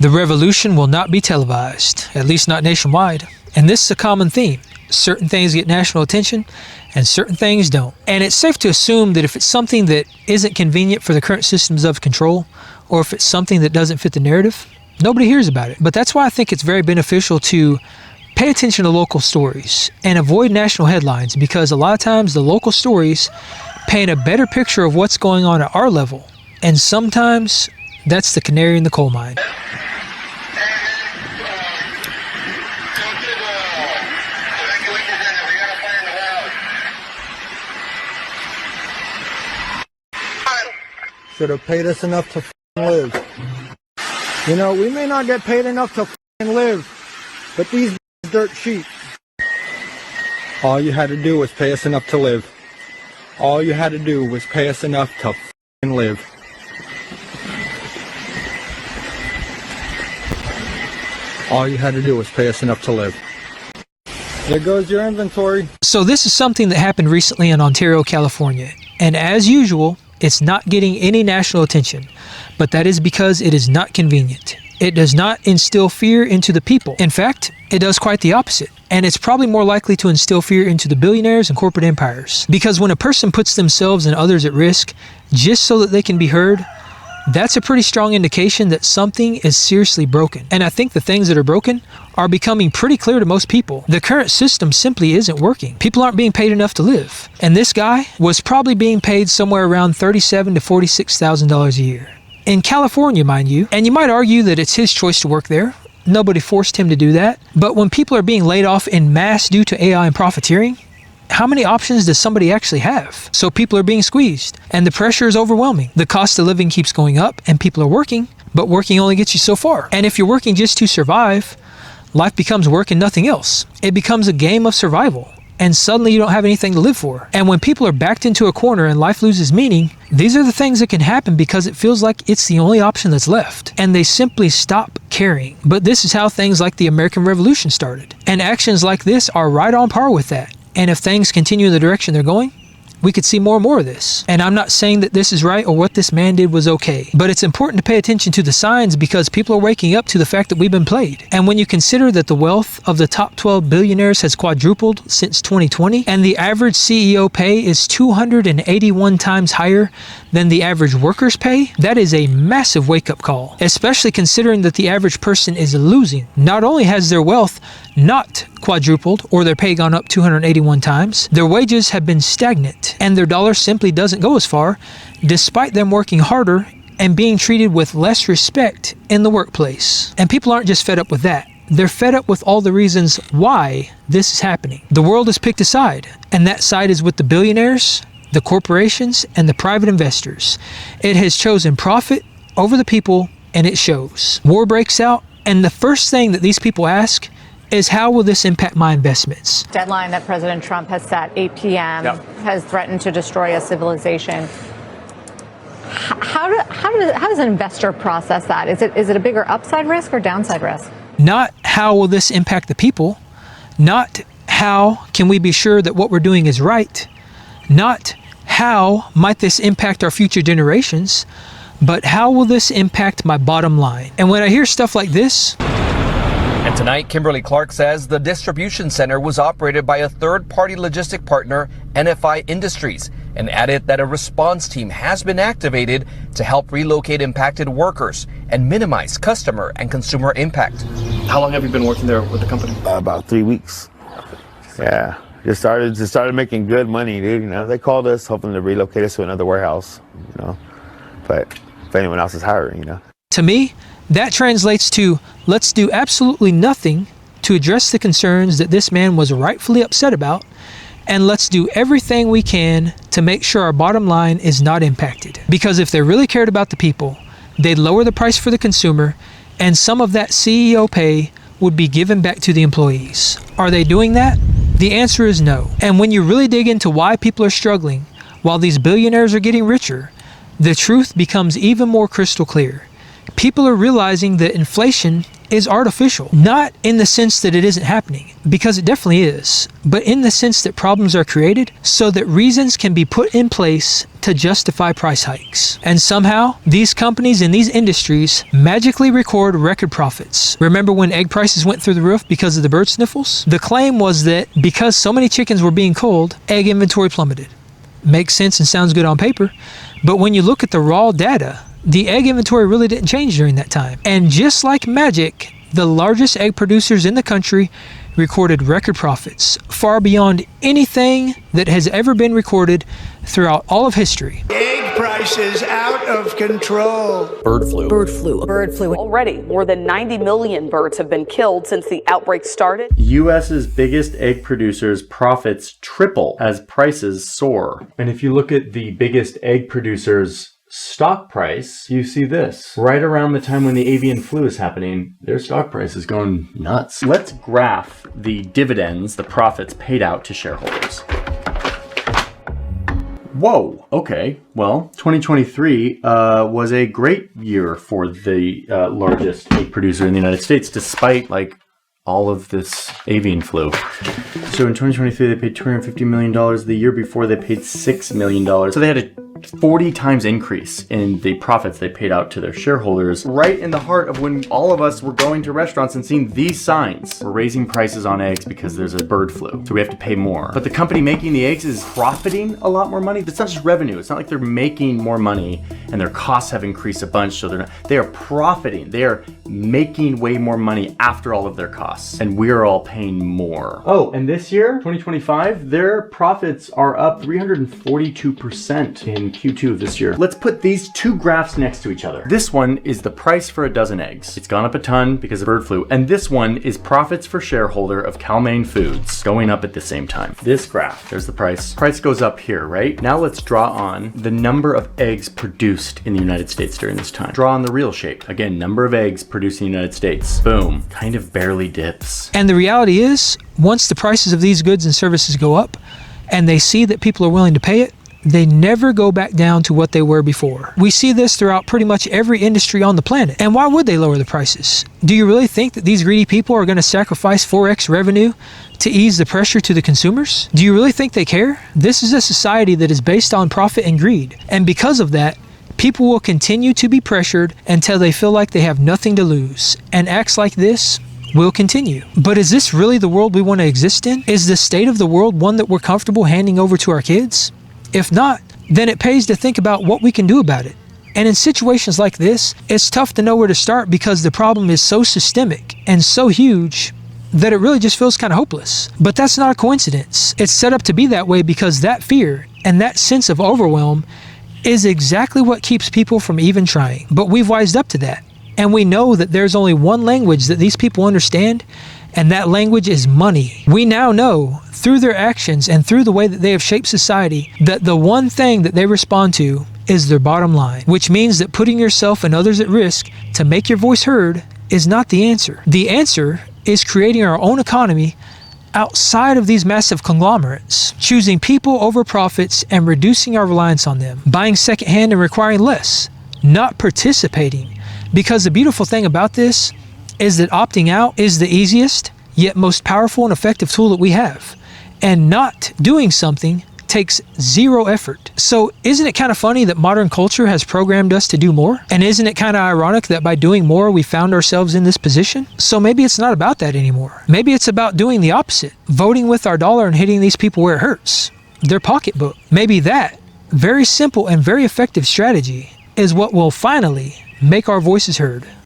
The revolution will not be televised, at least not nationwide. And this is a common theme. Certain things get national attention and certain things don't. And it's safe to assume that if it's something that isn't convenient for the current systems of control, or if it's something that doesn't fit the narrative, nobody hears about it. But that's why I think it's very beneficial to pay attention to local stories and avoid national headlines, because a lot of times the local stories paint a better picture of what's going on at our level. And sometimes that's the canary in the coal mine. Should have paid us enough to live. You know, we may not get paid enough to live, but these dirt cheap. All you had to do was pay us enough to live. All you had to do was pay us enough to live. All you had to do was pay us enough to live. There goes your inventory. So this is something that happened recently in Ontario, California. And as usual, it's not getting any national attention, but that is because it is not convenient. It does not instill fear into the people. In fact, it does quite the opposite. And it's probably more likely to instill fear into the billionaires and corporate empires. Because when a person puts themselves and others at risk just so that they can be heard, that's a pretty strong indication that something is seriously broken. And I think the things that are broken are becoming pretty clear to most people. The current system simply isn't working. People aren't being paid enough to live. And this guy was probably being paid somewhere around $37,000 to $46,000 a year. In California, mind you. And you might argue that it's his choice to work there. Nobody forced him to do that. But when people are being laid off in mass due to AI and profiteering, how many options does somebody actually have? So people are being squeezed, and the pressure is overwhelming. The cost of living keeps going up, and people are working, but working only gets you so far. And if you're working just to survive, life becomes work and nothing else. It becomes a game of survival, and suddenly you don't have anything to live for. And when people are backed into a corner and life loses meaning, these are the things that can happen because it feels like it's the only option that's left, and they simply stop caring. But this is how things like the American Revolution started, and actions like this are right on par with that. And if things continue in the direction they're going, we could see more and more of this. And I'm not saying that this is right or what this man did was okay, but it's important to pay attention to the signs because people are waking up to the fact that we've been played. And when you consider that the wealth of the top 12 billionaires has quadrupled since 2020, and the average CEO pay is 281 times higher than the average worker's pay, that is a massive wake-up call, especially considering that the average person is losing. Not only has their wealth not quadrupled or their pay gone up 281 times, their wages have been stagnant and their dollar simply doesn't go as far despite them working harder and being treated with less respect in the workplace. And people aren't just fed up with that. They're fed up with all the reasons why this is happening. The world has picked a side, and that side is with the billionaires, the corporations, and the private investors. It has chosen profit over the people, and it shows. War breaks out, and the first thing that these people ask is, how will this impact my investments? Deadline that President Trump has set, 8 p.m., has threatened to destroy a civilization. How does an investor process that? Is it a bigger upside risk or downside risk? Not how will this impact the people, not how can we be sure that what we're doing is right, not how might this impact our future generations, but how will this impact my bottom line? And when I hear stuff like this... And tonight, Kimberly Clark says the distribution center was operated by a third-party logistic partner, NFI Industries, and added that a response team has been activated to help relocate impacted workers and minimize customer and consumer impact. How long have you been working there with the company? About 3 weeks. Yeah, just started making good money, dude. You know, they called us hoping to relocate us to another warehouse. You know, but if anyone else is hiring, you know. To me, that translates to, let's do absolutely nothing to address the concerns that this man was rightfully upset about, and let's do everything we can to make sure our bottom line is not impacted. Because if they really cared about the people, they'd lower the price for the consumer, and some of that CEO pay would be given back to the employees. Are they doing that? The answer is no. And when you really dig into why people are struggling while these billionaires are getting richer, the truth becomes even more crystal clear. People are realizing that inflation is artificial. Not in the sense that it isn't happening, because it definitely is, but in the sense that problems are created so that reasons can be put in place to justify price hikes. And somehow, these companies in these industries magically record record profits. Remember when egg prices went through the roof because of the bird sniffles? The claim was that because so many chickens were being culled, egg inventory plummeted. Makes sense and sounds good on paper, but when you look at the raw data, the egg inventory really didn't change during that time. And just like magic, the largest egg producers in the country recorded record profits, far beyond anything that has ever been recorded throughout all of history. Egg prices out of control. Bird flu. Bird flu. Bird flu. Already, more than 90 million birds have been killed since the outbreak started. U.S.'s biggest egg producers' profits triple as prices soar. And if you look at the biggest egg producers' stock price, you see this. Right around the time when the avian flu is happening, their stock price is going nuts. Let's graph the dividends, the profits paid out to shareholders. Whoa, okay. Well, 2023 was a great year for the largest egg producer in the United States, despite all of this avian flu. So in 2023, they paid $250 million. The year before, they paid $6 million. So they had a 40 times increase in the profits they paid out to their shareholders, right in the heart of when all of us were going to restaurants and seeing these signs. We're raising prices on eggs because there's a bird flu, so we have to pay more. But the company making the eggs is profiting a lot more money. It's not just revenue. It's not like they're making more money and their costs have increased a bunch, so they are profiting. They are making way more money after all of their costs, and we're all paying more. Oh, and this year, 2025, their profits are up 342% in Q2 of this year. Let's put these two graphs next to each other. This one is the price for a dozen eggs. It's gone up a ton because of bird flu. And this one is profits for shareholder of Cal-Maine Foods, going up at the same time. This graph, there's the price. Price goes up here, right? Now let's draw on the number of eggs produced in the United States during this time. Draw on the real shape. Again, number of eggs produced in the United States. Boom. Kind of barely dips. And the reality is, once the prices of these goods and services go up, and they see that people are willing to pay it, they never go back down to what they were before. We see this throughout pretty much every industry on the planet. And why would they lower the prices? Do you really think that these greedy people are going to sacrifice 4x revenue to ease the pressure to the consumers? Do you really think they care? This is a society that is based on profit and greed. And because of that, people will continue to be pressured until they feel like they have nothing to lose. And acts like this will continue. But is this really the world we want to exist in? Is the state of the world one that we're comfortable handing over to our kids? If not, then it pays to think about what we can do about it. And in situations like this, it's tough to know where to start because the problem is so systemic and so huge that it really just feels kind of hopeless. But that's not a coincidence. It's set up to be that way because that fear and that sense of overwhelm is exactly what keeps people from even trying. But we've wised up to that. And we know that there's only one language that these people understand, and that language is money. We now know through their actions and through the way that they have shaped society that the one thing that they respond to is their bottom line, which means that putting yourself and others at risk to make your voice heard is not the answer. The answer is creating our own economy outside of these massive conglomerates, choosing people over profits and reducing our reliance on them, buying secondhand and requiring less, not participating. Because the beautiful thing about this is that opting out is the easiest, yet most powerful and effective tool that we have. And not doing something takes zero effort. So isn't it kind of funny that modern culture has programmed us to do more? And isn't it kind of ironic that by doing more, we found ourselves in this position? So maybe it's not about that anymore. Maybe it's about doing the opposite, voting with our dollar and hitting these people where it hurts, their pocketbook. Maybe that very simple and very effective strategy is what will finally make our voices heard.